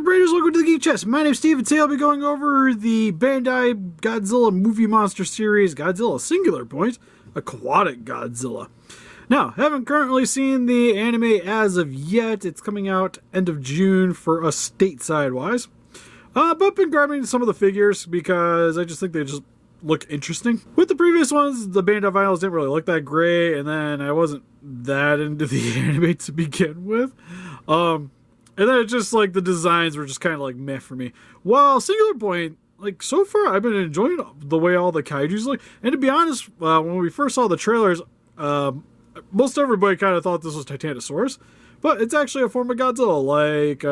Brainers, welcome to the Geek Chest. My name's Steve, and today I'll be going over the Bandai Godzilla Movie Monster Series, Godzilla Singular Point, Aquatic Godzilla. Now, haven't currently seen the anime as of yet. It's coming out end of June for us stateside-wise. But been grabbing some of the figures because I just think they just look interesting. With the previous ones, the Bandai vinyls didn't really look that great, and then I wasn't that into the anime to begin with. And then it's just like the designs were just kind of like meh for me. While Singular Point, like so far, I've been enjoying the way all the kaijus look. And to be honest, when we first saw the trailers, most everybody kind of thought this was Titanosaurus, but it's actually a form of Godzilla, like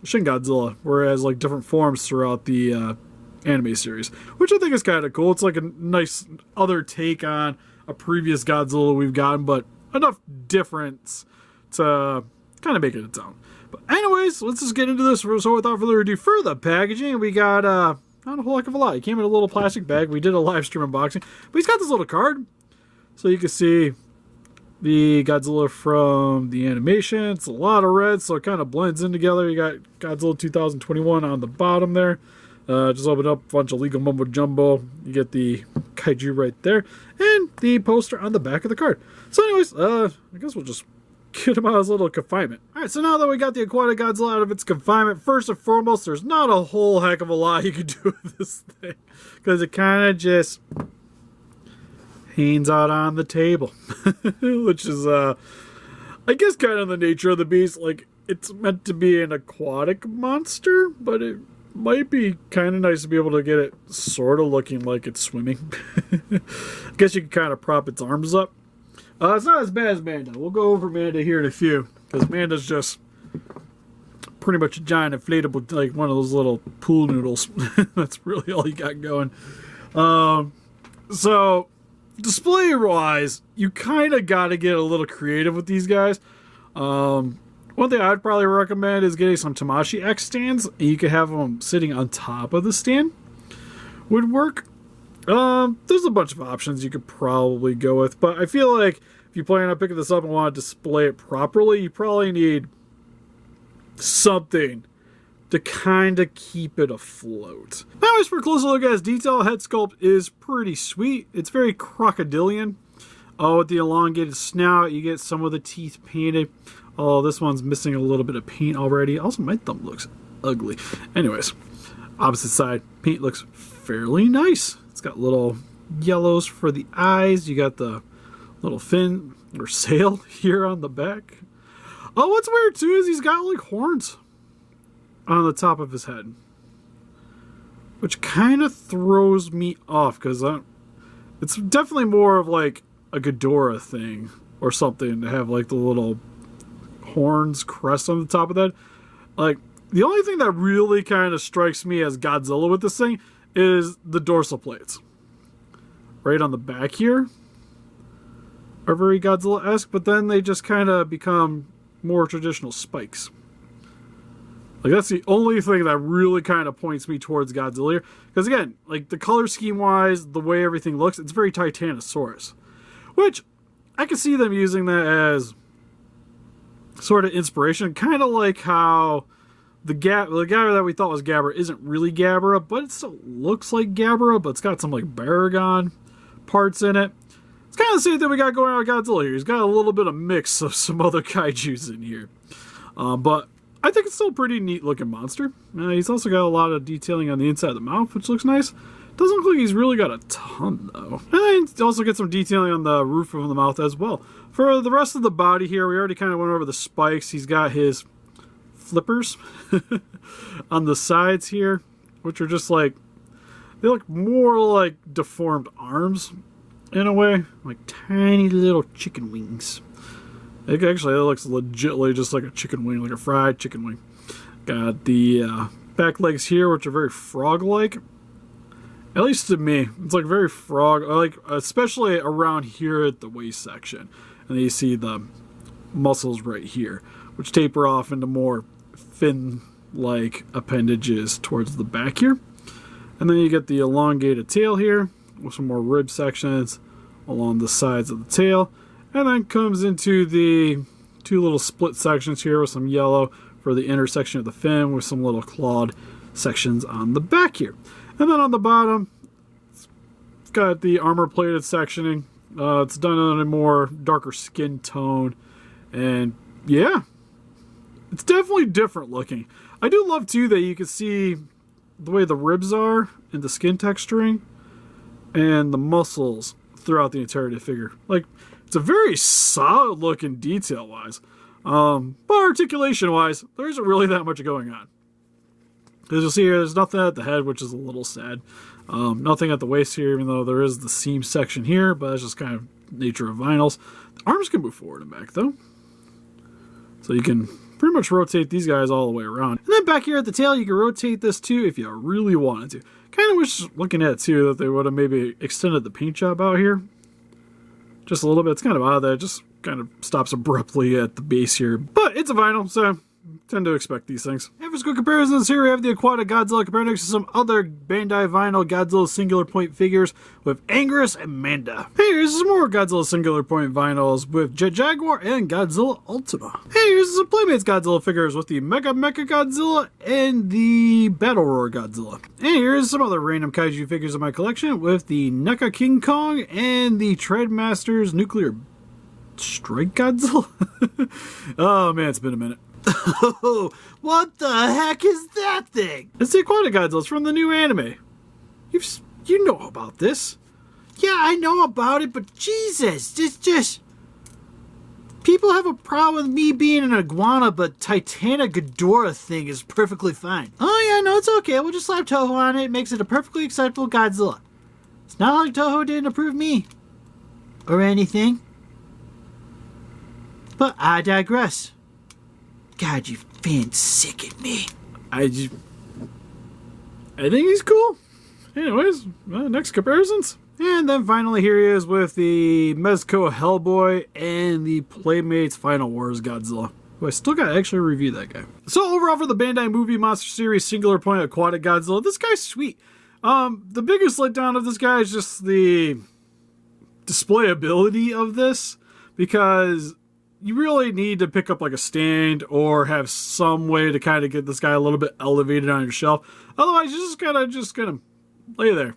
Shin Godzilla, whereas like different forms throughout the anime series, which I think is kind of cool. It's like a nice other take on a previous Godzilla we've gotten, but enough difference to kind of make it its own. But anyways, let's just get into this. So without further ado, for the packaging, we got not a whole heck of a lot. It came in a little plastic bag. We did a live stream unboxing, but he's got this little card, so you can see the Godzilla from the animation. It's a lot of red, so it kind of blends in together. You got Godzilla 2021 on the bottom there. Just open up a bunch of legal mumbo jumbo. You get the kaiju right there, and the poster on the back of the card. So anyways, I guess we'll just get him out of his little confinement. Alright, so now that we got the Aquatic Godzilla out of its confinement, first and foremost, there's not a whole heck of a lot you can do with this thing, because it kind of just hangs out on the table. Which is, I guess, kind of the nature of the beast. Like, it's meant to be an aquatic monster, but it might be kind of nice to be able to get it sort of looking like it's swimming. I guess you can kind of prop its arms up. It's not as bad as Manda. We'll go over Manda here in a few, because Manda's just pretty much a giant inflatable, like one of those little pool noodles. That's really all you got going. So, display-wise, you kind of got to get a little creative with these guys. One thing I'd probably recommend is getting some Tamashi X stands. You could have them sitting on top of the stand. Would work. There's a bunch of options you could probably go with, but I feel like if you plan on picking this up and want to display it properly, you probably need something to kind of keep it afloat. Anyways, for a closer look at its detail, head sculpt is pretty sweet. It's very crocodilian. With the elongated snout, you get some of the teeth painted. Oh, this one's missing a little bit of paint already. Also, my thumb looks ugly. Anyways, opposite side, paint looks fairly nice. It's got little yellows for the eyes. You got the little fin or sail here on the back. Oh, what's weird too is he's got like horns on the top of his head, which kind of throws me off because it's definitely more of like a Ghidorah thing or something to have like the little horns crest on the top of that. Like, the only thing that really kind of strikes me as Godzilla with this thing is the dorsal plates. Right on the back here are very Godzilla-esque, but then they just kind of become more traditional spikes. Like, that's the only thing that really kind of points me towards Godzilla here. Because again, like the color scheme-wise, the way everything looks, it's very Titanosaurus. Which, I can see them using that as sort of inspiration. Kind of like how the Gabra that we thought was Gabra isn't really Gabra, but it still looks like Gabra, but it's got some like Baragon parts in it. It's kind of the same thing we got going on with Godzilla here. He's got a little bit of mix of some other kaijus in here. But I think it's still a pretty neat looking monster. He's also got a lot of detailing on the inside of the mouth, which looks nice. Doesn't look like he's really got a ton though. And then you also get some detailing on the roof of the mouth as well. For the rest of the body here, we already kind of went over the spikes. He's got his flippers on the sides here, which are just like, they look more like deformed arms in a way, like tiny little chicken wings. Actually, it looks legitimately just like a chicken wing, like a fried chicken wing. Got the back legs here, which are very frog-like. At least to me, it's like very frog, like especially around here at the waist section. And then you see the muscles right here, which taper off into more fin-like appendages towards the back here. And then you get the elongated tail here with some more rib sections along the sides of the tail. And then comes into the two little split sections here with some yellow for the intersection of the fin with some little clawed sections on the back here. And then on the bottom, it's got the armor-plated sectioning. It's done in a more darker skin tone. And yeah, it's definitely different looking. I do love, too, that you can see the way the ribs are and the skin texturing and the muscles throughout the entirety of the figure. Like, it's a very solid looking detail-wise. But articulation-wise, there isn't really that much going on. As you'll see here, there's nothing at the head, which is a little sad. Nothing at the waist here, even though there is the seam section here, but that's just kind of nature of vinyls. The arms can move forward and back, though. So you can pretty much rotate these guys all the way around. And then back here at the tail, you can rotate this too if you really wanted to. Kind of wish, looking at it too, that they would have maybe extended the paint job out here just a little bit. It's kind of odd that it just kind of stops abruptly at the base here. But it's a vinyl, so tend to expect these things. And for some comparisons, here we have the Aquatic Godzilla compared next to some other Bandai vinyl Godzilla singular point figures with Anguirus and Manda. Hey, here's some more Godzilla singular point vinyls with Jet Jaguar and Godzilla Ultima. Hey, here's some Playmates Godzilla figures with the Mecha Godzilla and the Battle Roar Godzilla. And here's some other random kaiju figures in my collection with the NECA King Kong and the Treadmasters Nuclear Strike Godzilla. Oh man, it's been a minute. Oh, what the heck is that thing? It's the Aquatic Godzilla. It's from the new anime. You know about this. Yeah, I know about it, but Jesus, just people have a problem with me being an iguana, but Titanic Ghidorah thing is perfectly fine. Oh yeah, no, it's okay. We'll just slap Toho on it. It makes it a perfectly acceptable Godzilla. It's not like Toho didn't approve me or anything. But I digress. God, you fans sicken me. I think he's cool. Anyways, next comparisons. And then finally here he is with the Mezco Hellboy and the Playmates Final Wars Godzilla. Who I still got to actually review that guy. So overall for the Bandai Movie Monster Series Singular Point Aquatic Godzilla, this guy's sweet. The biggest letdown of this guy is just the displayability of this, because you really need to pick up like a stand or have some way to kind of get this guy a little bit elevated on your shelf. Otherwise, you're just gonna lay there,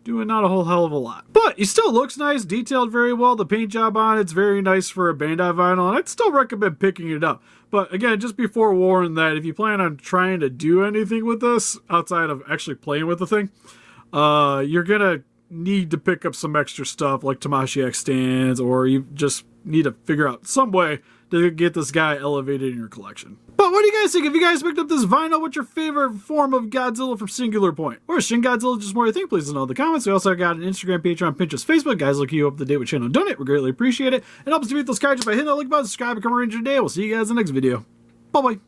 doing not a whole hell of a lot. But he still looks nice, detailed very well. The paint job on it's very nice for a Bandai vinyl, and I'd still recommend picking it up. But again, just be forewarned that if you plan on trying to do anything with this outside of actually playing with the thing, you're gonna need to pick up some extra stuff like Tamashii X stands, or you just need to figure out some way to get this guy elevated in your collection. But what do you guys think? If you guys picked up this vinyl, what's your favorite form of Godzilla from Singular Point? Or is Shin Godzilla just more you think? Please let us know in the comments. We also got an Instagram, Patreon, Pinterest, Facebook. Guys, look you up to date with channel donate. We greatly appreciate it. And help us to beat those kaiju by hitting that like button, subscribe, become a ranger today. We'll see you guys in the next video. Bye-bye.